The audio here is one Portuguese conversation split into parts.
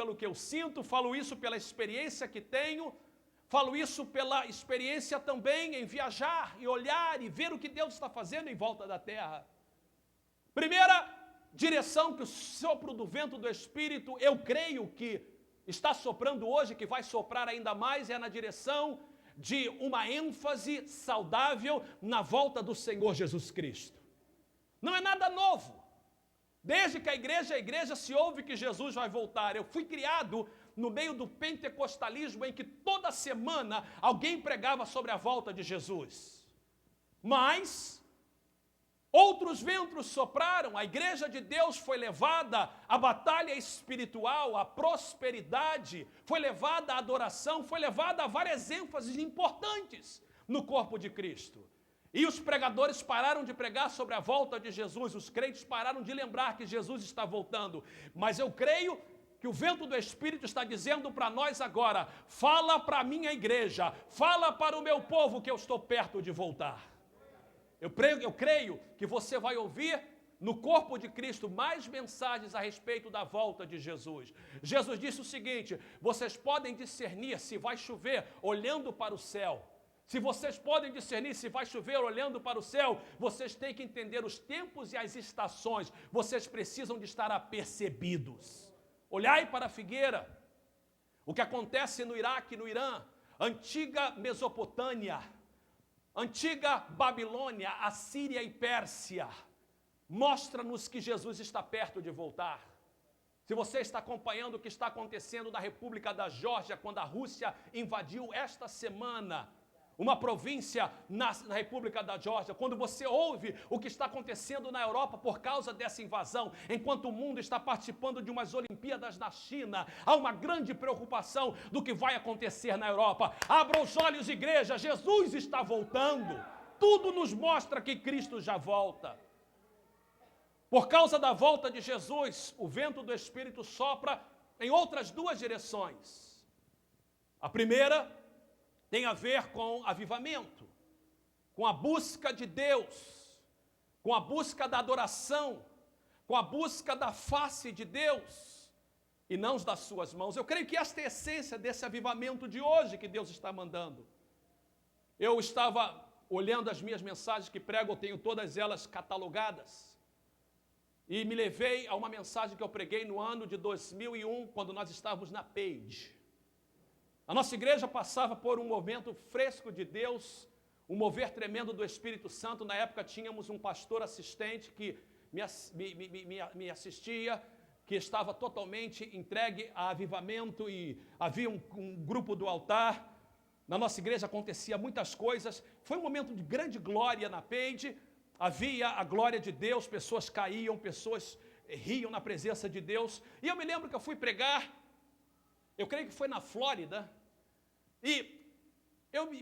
pelo que eu sinto, falo isso pela experiência que tenho, falo isso pela experiência também em viajar e olhar e ver o que Deus está fazendo em volta da terra. Primeira direção que o sopro do vento do Espírito, eu creio que está soprando hoje, que vai soprar ainda mais, é na direção de uma ênfase saudável na volta do Senhor Jesus Cristo. Não é nada novo. Desde que a igreja se ouve que Jesus vai voltar. Eu fui criado no meio do pentecostalismo em que toda semana alguém pregava sobre a volta de Jesus. Mas outros ventos sopraram, a igreja de Deus foi levada à batalha espiritual, à prosperidade, foi levada à adoração, foi levada a várias ênfases importantes no corpo de Cristo. E os pregadores pararam de pregar sobre a volta de Jesus, os crentes pararam de lembrar que Jesus está voltando. Mas eu creio que o vento do Espírito está dizendo para nós agora, fala para a minha igreja, fala para o meu povo que eu estou perto de voltar. Eu creio que você vai ouvir no corpo de Cristo mais mensagens a respeito da volta de Jesus. Jesus disse o seguinte, vocês podem discernir se vai chover olhando para o céu. Se vocês podem discernir se vai chover olhando para o céu, vocês têm que entender os tempos e as estações. Vocês precisam de estar apercebidos. Olhai para a figueira. O que acontece no Iraque, no Irã, antiga Mesopotâmia, antiga Babilônia, Assíria e Pérsia, mostra-nos que Jesus está perto de voltar. Se você está acompanhando o que está acontecendo na República da Geórgia, quando a Rússia invadiu esta semana uma província na República da Geórgia, quando você ouve o que está acontecendo na Europa por causa dessa invasão, enquanto o mundo está participando de umas Olimpíadas na China, há uma grande preocupação do que vai acontecer na Europa. Abra os olhos, igreja, Jesus está voltando. Tudo nos mostra que Cristo já volta. Por causa da volta de Jesus, o vento do Espírito sopra em outras duas direções. A primeira tem a ver com avivamento, com a busca de Deus, com a busca da adoração, com a busca da face de Deus e não das suas mãos. Eu creio que esta é a essência desse avivamento de hoje que Deus está mandando. Eu estava olhando as minhas mensagens que prego, eu tenho todas elas catalogadas, e me levei a uma mensagem que eu preguei no ano de 2001, quando nós estávamos na Page. A nossa igreja passava por um momento fresco de Deus, um mover tremendo do Espírito Santo. Na época tínhamos um pastor assistente que me assistia, que estava totalmente entregue a avivamento, e havia um grupo do altar. Na nossa igreja acontecia muitas coisas. Foi um momento de grande glória na Page. Havia a glória de Deus, pessoas caíam, pessoas riam na presença de Deus. E eu me lembro que eu fui pregar, eu creio que foi na Flórida, e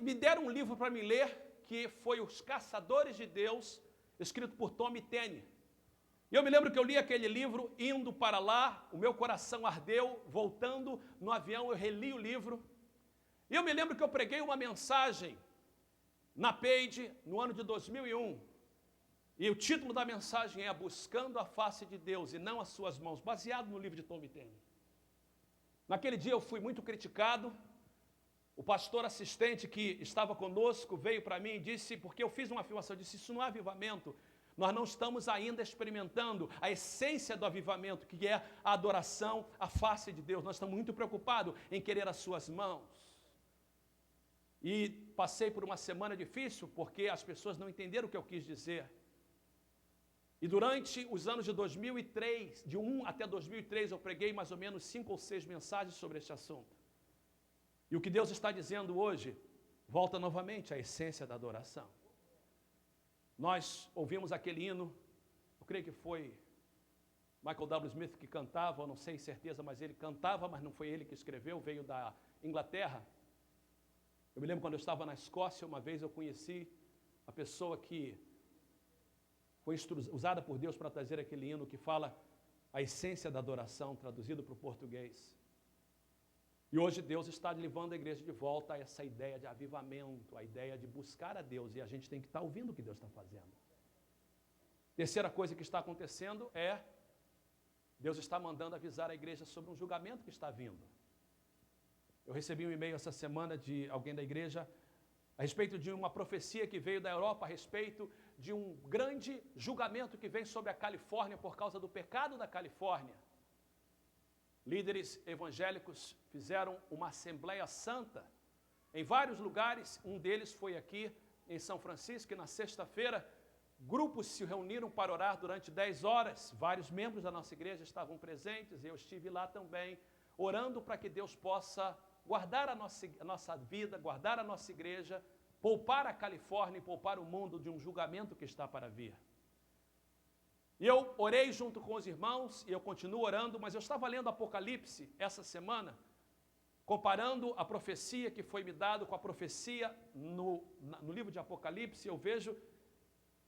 me deram um livro para me ler, que foi Os Caçadores de Deus, escrito por Tommy Tenney. E eu me lembro que eu li aquele livro, indo para lá, o meu coração ardeu, voltando no avião, eu reli o livro. E eu me lembro que eu preguei uma mensagem na Page, no ano de 2001. E o título da mensagem é Buscando a Face de Deus e Não as Suas Mãos, baseado no livro de Tommy Tenney. Naquele dia eu fui muito criticado. O pastor assistente que estava conosco veio para mim e disse, porque eu fiz uma afirmação, eu disse, isso não é avivamento, nós não estamos ainda experimentando a essência do avivamento, que é a adoração à face de Deus, nós estamos muito preocupados em querer as suas mãos. E passei por uma semana difícil, porque as pessoas não entenderam o que eu quis dizer. E durante os anos de 2003, de 1 até 2003, eu preguei mais ou menos 5 ou 6 mensagens sobre este assunto. E o que Deus está dizendo hoje, volta novamente à essência da adoração. Nós ouvimos aquele hino, eu creio que foi Michael W. Smith que cantava, eu não sei certeza, mas ele cantava, mas não foi ele que escreveu, veio da Inglaterra. Eu me lembro quando eu estava na Escócia, uma vez eu conheci a pessoa que foi usada por Deus para trazer aquele hino que fala a essência da adoração, traduzido para o português. E hoje Deus está levando a igreja de volta a essa ideia de avivamento, a ideia de buscar a Deus, e a gente tem que estar ouvindo o que Deus está fazendo. Terceira coisa que está acontecendo é Deus está mandando avisar a igreja sobre um julgamento que está vindo. Eu recebi um e-mail essa semana de alguém da igreja a respeito de uma profecia que veio da Europa, a respeito de um grande julgamento que vem sobre a Califórnia por causa do pecado da Califórnia. Líderes evangélicos fizeram uma assembleia santa em vários lugares, um deles foi aqui em São Francisco, e na sexta-feira, grupos se reuniram para orar durante 10 horas, vários membros da nossa igreja estavam presentes, eu estive lá também, orando para que Deus possa guardar a nossa vida, guardar a nossa igreja, poupar a Califórnia e poupar o mundo de um julgamento que está para vir. E eu orei junto com os irmãos, e eu continuo orando, mas eu estava lendo Apocalipse essa semana, comparando a profecia que foi me dada com a profecia no livro de Apocalipse, eu vejo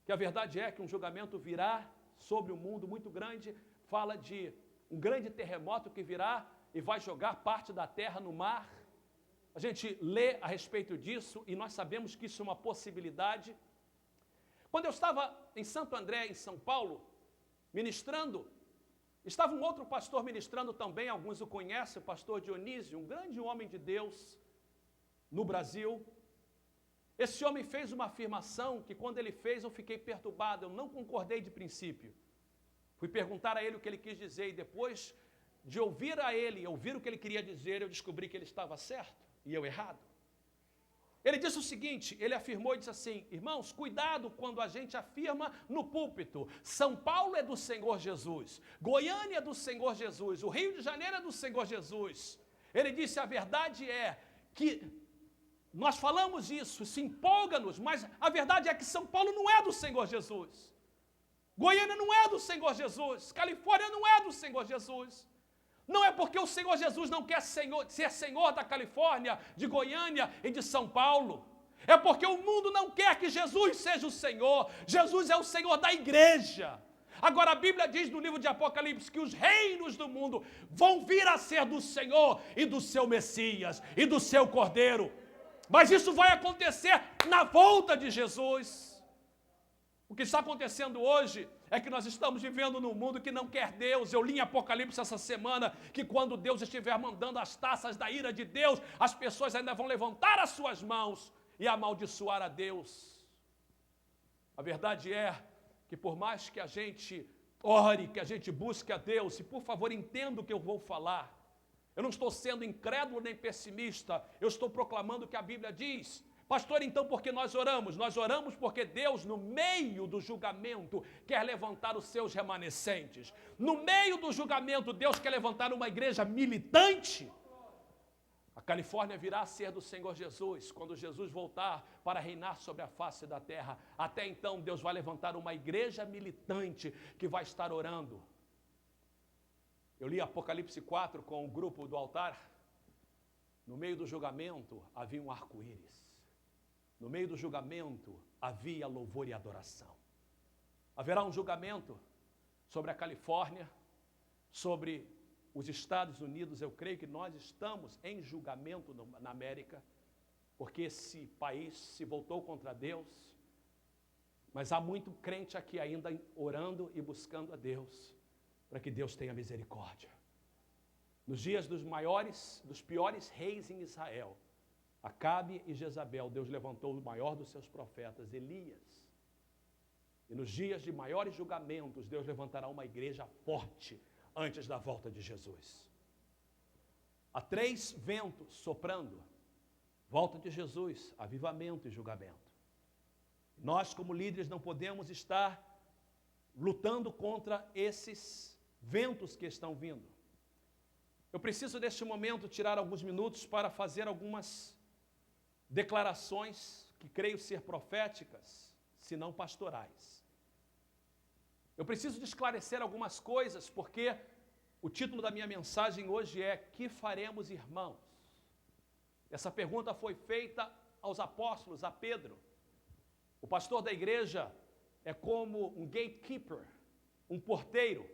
que a verdade é que um julgamento virá sobre o mundo muito grande, fala de um grande terremoto que virá e vai jogar parte da terra no mar. A gente lê a respeito disso e nós sabemos que isso é uma possibilidade. Quando eu estava em Santo André, em São Paulo, ministrando, estava um outro pastor ministrando também, alguns o conhecem, o pastor Dionísio, um grande homem de Deus no Brasil. Esse homem fez uma afirmação que quando ele fez eu fiquei perturbado, eu não concordei de princípio. Fui perguntar a ele o que ele quis dizer e depois de ouvir a ele, ouvir o que ele queria dizer, eu descobri que ele estava certo e eu errado. Ele disse o seguinte, ele afirmou e disse assim, irmãos, cuidado quando a gente afirma no púlpito, São Paulo é do Senhor Jesus, Goiânia é do Senhor Jesus, o Rio de Janeiro é do Senhor Jesus. Ele disse, a verdade é que nós falamos isso, se empolga-nos, mas a verdade é que São Paulo não é do Senhor Jesus. Goiânia não é do Senhor Jesus, Califórnia não é do Senhor Jesus. Não é porque o Senhor Jesus não quer ser Senhor da Califórnia, de Goiânia e de São Paulo. É porque o mundo não quer que Jesus seja o Senhor. Jesus é o Senhor da igreja. Agora a Bíblia diz no livro de Apocalipse que os reinos do mundo vão vir a ser do Senhor e do seu Messias e do seu Cordeiro. Mas isso vai acontecer na volta de Jesus. O que está acontecendo hoje é que nós estamos vivendo num mundo que não quer Deus. Eu li em Apocalipse essa semana que quando Deus estiver mandando as taças da ira de Deus, as pessoas ainda vão levantar as suas mãos e amaldiçoar a Deus. A verdade é que por mais que a gente ore, que a gente busque a Deus, e por favor entenda o que eu vou falar, eu não estou sendo incrédulo nem pessimista, eu estou proclamando o que a Bíblia diz. Pastor, então por que nós oramos? Nós oramos porque Deus, no meio do julgamento, quer levantar os seus remanescentes. No meio do julgamento, Deus quer levantar uma igreja militante. A Califórnia virá a ser do Senhor Jesus, quando Jesus voltar para reinar sobre a face da terra. Até então, Deus vai levantar uma igreja militante que vai estar orando. Eu li Apocalipse 4 com o grupo do altar. No meio do julgamento, havia um arco-íris. No meio do julgamento, havia louvor e adoração. Haverá um julgamento sobre a Califórnia, sobre os Estados Unidos. Eu creio que nós estamos em julgamento na América, porque esse país se voltou contra Deus. Mas há muito crente aqui ainda orando e buscando a Deus, para que Deus tenha misericórdia. Nos dias dos piores reis em Israel, Acabe e Jezabel, Deus levantou o maior dos seus profetas, Elias. E nos dias de maiores julgamentos, Deus levantará uma igreja forte antes da volta de Jesus. Há 3 ventos soprando, volta de Jesus, avivamento e julgamento. Nós, como líderes, não podemos estar lutando contra esses ventos que estão vindo. Eu preciso, neste momento, tirar alguns minutos para fazer algumas declarações que creio ser proféticas, se não pastorais. Eu preciso de esclarecer algumas coisas, porque o título da minha mensagem hoje é: que faremos, irmãos? Essa pergunta foi feita aos apóstolos, a Pedro. O pastor da igreja é como um gatekeeper, um porteiro.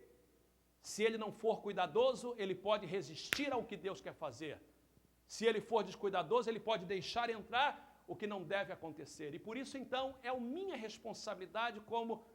Se ele não for cuidadoso, ele pode resistir ao que Deus quer fazer. Se ele for descuidadoso, ele pode deixar entrar o que não deve acontecer. E por isso, então, é minha responsabilidade como